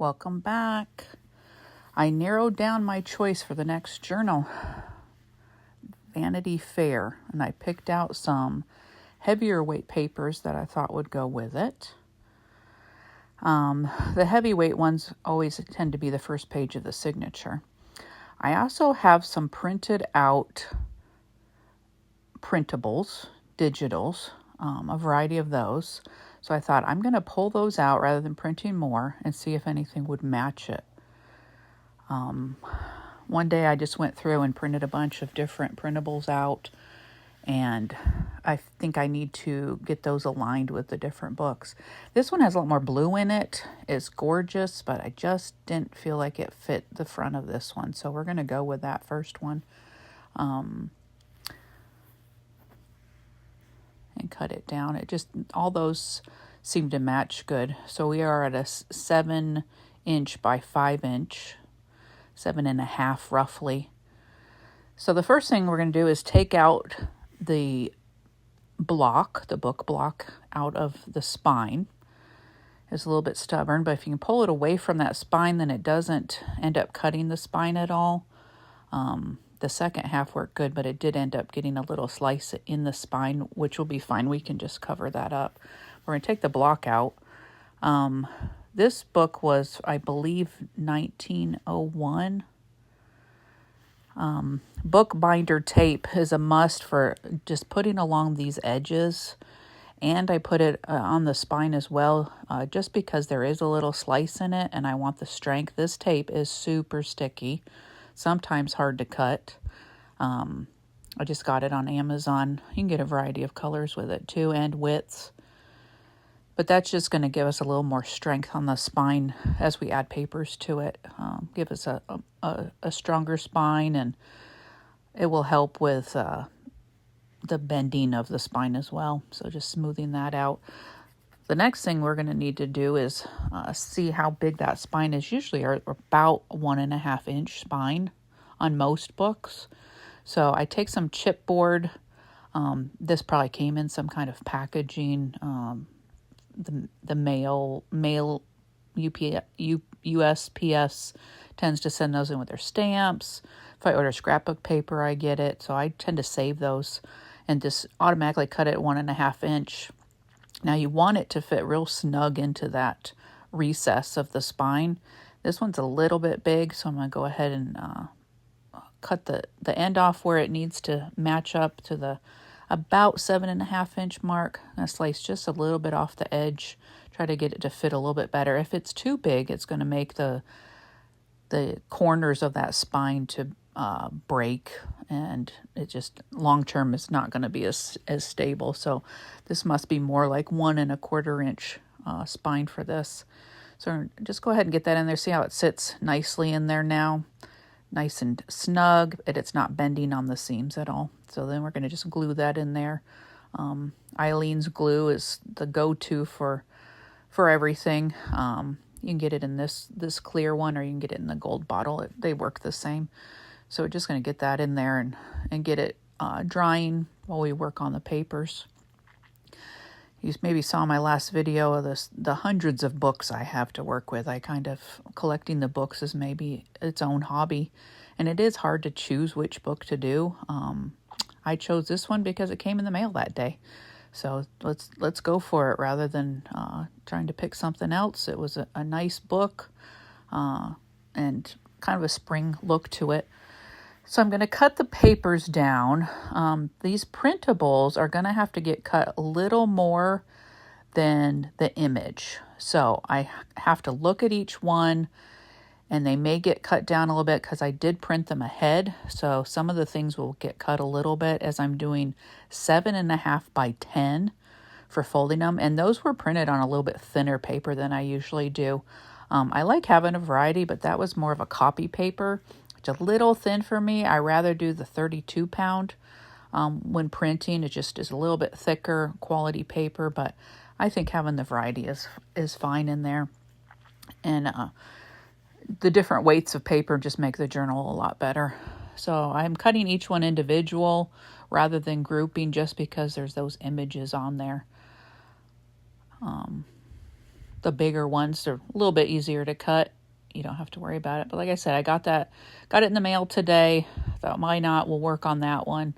Welcome back. I narrowed down my choice for the next journal, Vanity Fair, and I picked out some heavier weight papers that I thought would go with it. The heavyweight ones always tend to be the first page of the signature. I also have some printed out printables, digitals, a variety of those. So I thought I'm going to pull those out rather than printing more and see if anything would match it. One day I just went through and printed a bunch of different printables out, and I think I need to get those aligned with the different books. This one has a lot more blue in it. It's gorgeous, but I just didn't feel like it fit the front of this one. So we're going to go with that first one. And cut it down. All those seem to match good. So we are at a 7-inch by 5-inch, 7.5 roughly. So the first thing we're going to do is take out the book block out of the spine. It's a little bit stubborn, but if you can pull it away from that spine, then it doesn't end up cutting the spine at all. The second half worked good, but it did end up getting a little slice in the spine, which will be fine. We can just cover that up. We're going to take the block out. This book was, I believe, 1901. Book binder tape is a must for just putting along these edges. And I put it on the spine as well, just because there is a little slice in it and I want the strength. This tape is super sticky, sometimes hard to cut. I just got it on Amazon. You can get a variety of colors with it too, and widths. But that's just going to give us a little more strength on the spine as we add papers to it. Give us a stronger spine, and it will help with the bending of the spine as well. So just smoothing that out. The next thing we're going to need to do is see how big that spine is. Usually about 1.5 inch spine on most books. So I take some chipboard. This probably came in some kind of packaging. The mail USPS tends to send those in with their stamps. If I order scrapbook paper, I get it. So I tend to save those and just automatically cut it 1.5 inch. Now you want it to fit real snug into that recess of the spine. This one's a little bit big, so I'm going to go ahead and cut the end off where it needs to match up to the about 7.5 inch mark. I'm going to slice just a little bit off the edge, try to get it to fit a little bit better. If it's too big, it's going to make the corners of that spine to break, and it just long term is not going to be as stable. So this must be more like 1.25 inch spine for this. So just go ahead and get that in there. See how it sits nicely in there now, nice and snug, and it's not bending on the seams at all. So then we're going to just glue that in there. Eileen's glue is the go-to for everything. You can get it in this clear one, or you can get it in the gold bottle. They work the same. So we're just going to get that in there and get it drying while we work on the papers. You maybe saw my last video of the hundreds of books I have to work with. I kind of collecting the books is maybe its own hobby, and it is hard to choose which book to do. I chose this one because it came in the mail that day. So let's go for it rather than trying to pick something else. It was a nice book and kind of a spring look to it. So I'm going to cut the papers down. These printables are going to have to get cut a little more than the image. So I have to look at each one, and they may get cut down a little bit because I did print them ahead. So some of the things will get cut a little bit as I'm doing 7.5 by 10 for folding them. And those were printed on a little bit thinner paper than I usually do. I like having a variety, but that was more of a copy paper. It's a little thin for me. I rather do the 32 pound when printing. It just is a little bit thicker quality paper, but I think having the variety is fine in there. And the different weights of paper just make the journal a lot better. So I'm cutting each one individual rather than grouping, just because there's those images on there. the bigger ones. They're a little bit easier to cut. You don't have to worry about it. But like I said, I got it in the mail today. Thought, why not? We'll work on that one.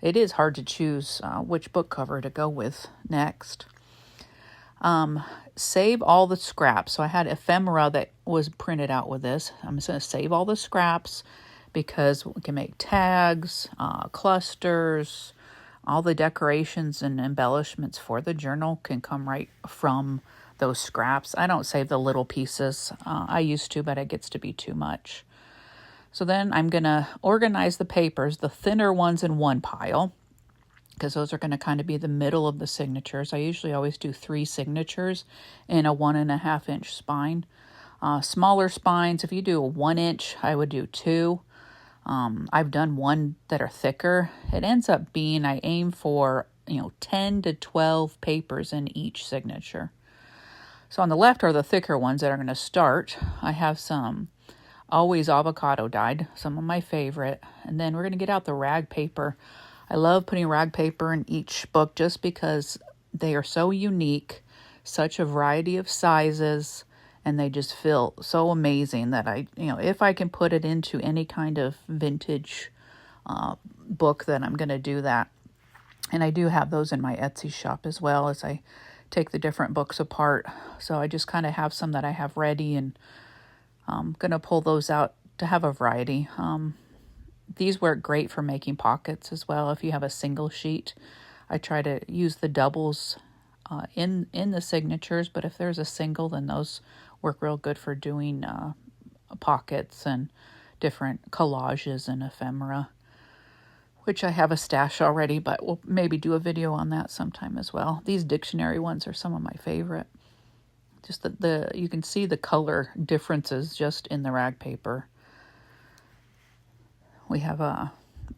It is hard to choose which book cover to go with next. Save all the scraps. So I had ephemera that was printed out with this. I'm just going to save all the scraps because we can make tags, clusters, all the decorations and embellishments for the journal can come right from those scraps. I don't save the little pieces. I used to, but it gets to be too much. So then I'm going to organize the papers, the thinner ones in one pile, because those are going to kind of be the middle of the signatures. I usually always do 3 signatures in a 1.5 inch spine. Smaller spines, if you do a 1 inch, I would do 2. I've done one that are thicker. It ends up being, I aim for, 10 to 12 papers in each signature. So on the left are the thicker ones that are going to start. I have some always avocado dyed, some of my favorite. And then we're going to get out the rag paper. I love putting rag paper in each book just because they are so unique, such a variety of sizes, and they just feel so amazing that if I can put it into any kind of vintage book, then I'm going to do that. And I do have those in my Etsy shop as well as I take the different books apart. So I just kind of have some that I have ready, and I'm going to pull those out to have a variety. These work great for making pockets as well. If you have a single sheet, I try to use the doubles in the signatures, but if there's a single, then those work real good for doing pockets and different collages and ephemera, which I have a stash already, but we'll maybe do a video on that sometime as well. These dictionary ones are some of my favorite. Just you can see the color differences just in the rag paper. We have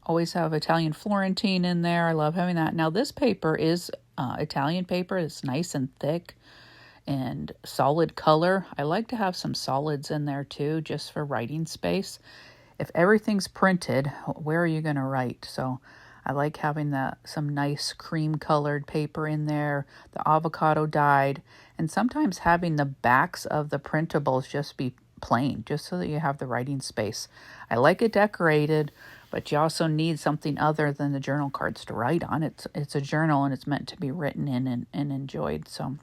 always have Italian Florentine in there. I love having that. Now this paper is Italian paper. It's nice and thick and solid color. I like to have some solids in there too, just for writing space. If everything's printed, where are you going to write? So I like having some nice cream colored paper in there, the avocado dyed, and sometimes having the backs of the printables just be plain, just so that you have the writing space. I like it decorated, but you also need something other than the journal cards to write on. It's a journal and it's meant to be written in and enjoyed. So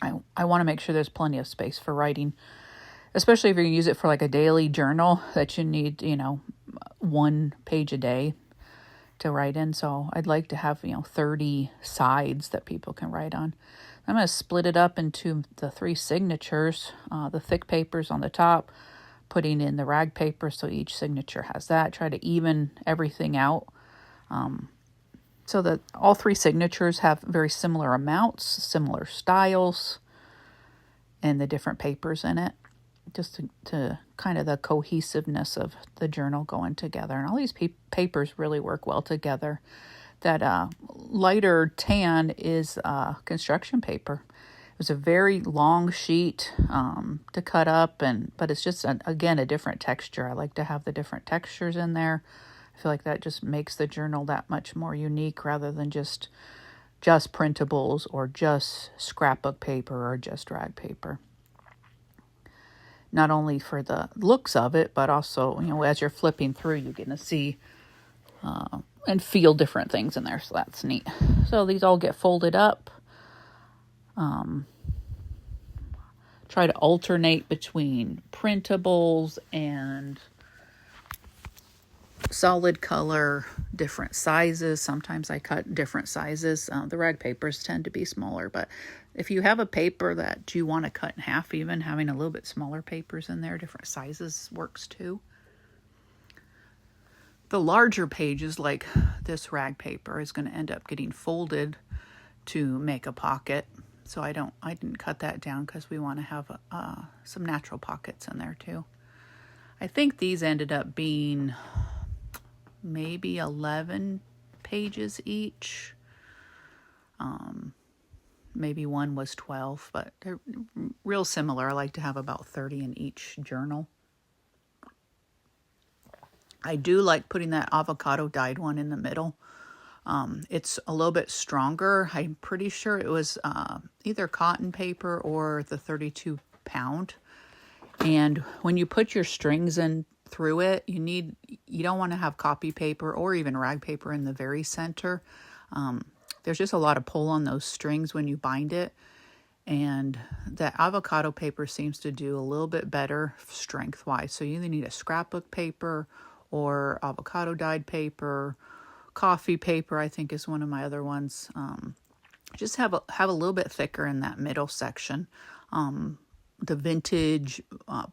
I want to make sure there's plenty of space for writing, especially if you're going to use it for like a daily journal that you need, 1 page a day to write in. So I'd like to have, 30 sides that people can write on. I'm going to split it up into the 3 signatures, the thick papers on the top, putting in the rag paper so each signature has that. Try to even everything out so that all 3 signatures have very similar amounts, similar styles, and the different papers in it. Just to kind of the cohesiveness of the journal going together. And all these papers really work well together. That lighter tan is construction paper. It was a very long sheet to cut up, but it's just, again, a different texture. I like to have the different textures in there. I feel like that just makes the journal that much more unique rather than just printables or just scrapbook paper or just rag paper. Not only for the looks of it, but also, as you're flipping through, you're going to see and feel different things in there. So that's neat. So these all get folded up. Try to alternate between printables and solid color, different sizes. Sometimes I cut different sizes. The rag papers tend to be smaller, but if you have a paper that you want to cut in half, even having a little bit smaller papers in there, different sizes works too. The larger pages, like this rag paper, is going to end up getting folded to make a pocket. So I didn't cut that down because we want to have some natural pockets in there too. I think these ended up being maybe 11 pages each. Maybe one was 12, but they're real similar. I like to have about 30 in each journal. I do like putting that avocado dyed one in the middle. It's a little bit stronger. I'm pretty sure it was either cotton paper or the 32 pound. And when you put your strings in through it, you don't want to have copy paper or even rag paper in the very center. There's just a lot of pull on those strings when you bind it. And the avocado paper seems to do a little bit better strength-wise. So you either need a scrapbook paper or avocado dyed paper. Coffee paper, I think, is one of my other ones. Just have a little bit thicker in that middle section. The vintage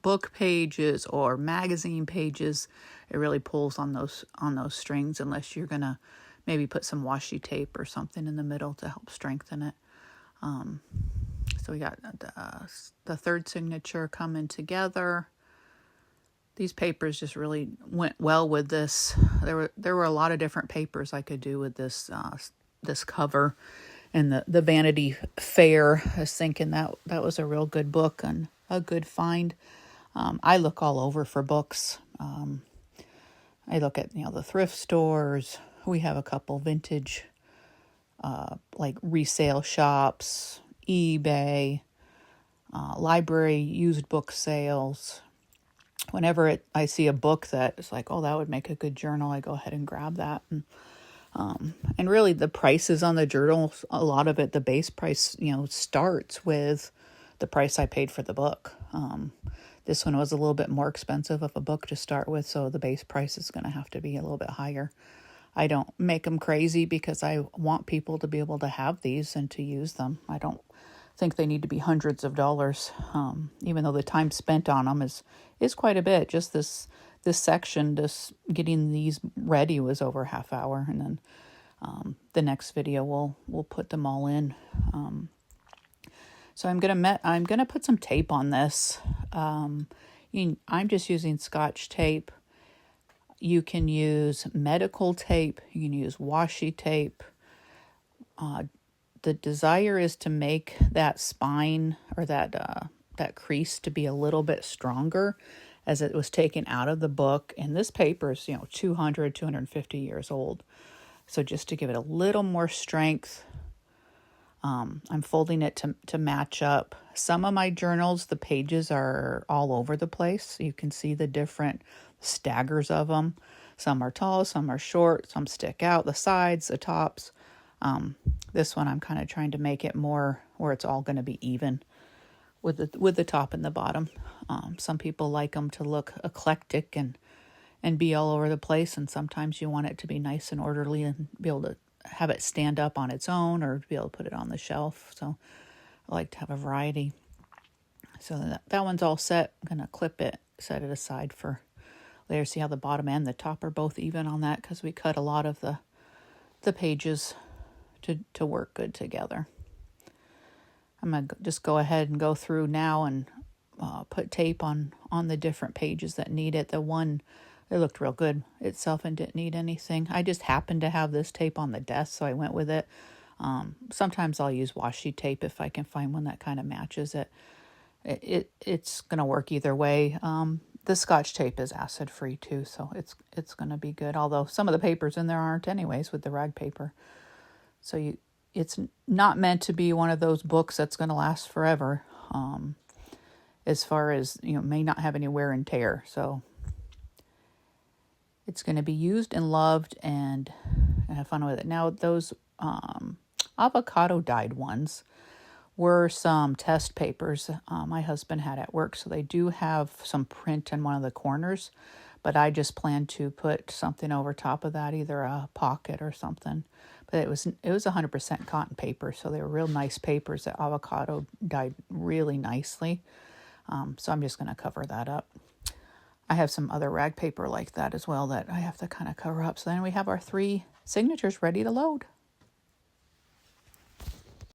book pages or magazine pages, it really pulls on those strings, unless you're gonna maybe put some washi tape or something in the middle to help strengthen it. So we got the third signature coming together. These papers just really went well with this. There were a lot of different papers I could do with this this cover. And the Vanity Fair, I was thinking that was a real good book and a good find. I look all over for books. I look at the thrift stores. We have a couple vintage like resale shops, eBay, library used book sales. Whenever I see a book that is like, oh, that would make a good journal, I go ahead and grab that. And really the prices on the journals, a lot of it, the base price, starts with the price I paid for the book. This one was a little bit more expensive of a book to start with, so the base price is going to have to be a little bit higher. I don't make them crazy because I want people to be able to have these and to use them. I don't think they need to be hundreds of dollars, even though the time spent on them is quite a bit. Just this section, just getting these ready, was over a half hour, and then the next video we'll put them all in. So I'm gonna put some tape on this. I'm just using Scotch tape. You can use medical tape. You can use washi tape. The desire is to make that spine or that crease to be a little bit stronger, as it was taken out of the book. And this paper is 250 years old. So just to give it a little more strength, I'm folding it to match up. Some of my journals, the pages are all over the place. You can see the different staggers of them. Some are tall, some are short, some stick out, the sides, the tops. This one I'm kind of trying to make it more where it's all going to be even with the top and the bottom. Some people like them to look eclectic and be all over the place, and sometimes you want it to be nice and orderly and be able to have it stand up on its own or be able to put it on the shelf. So I like to have a variety. So that one's all set. I'm going to clip it, set it aside for later. See how the bottom and the top are both even on that, because we cut a lot of the pages to work good together. I'm going to just go ahead and go through now and put tape on the different pages that need it. The one, it looked real good itself and didn't need anything. I just happened to have this tape on the desk, so I went with it. Sometimes I'll use washi tape if I can find one that kind of matches it. It's going to work either way. The Scotch tape is acid free too, so it's going to be good. Although some of the papers in there aren't anyways with the rag paper. So it's not meant to be one of those books that's going to last forever. As far as, may not have any wear and tear. So it's going to be used and loved and have fun with it. Now, those avocado dyed ones were some test papers my husband had at work. So they do have some print in one of the corners, but I just plan to put something over top of that, either a pocket or something. But it was 100% cotton paper, so they were real nice papers that avocado dyed really nicely. So I'm just going to cover that up. I have some other rag paper like that as well that I have to kind of cover up. So then we have our 3 signatures ready to load.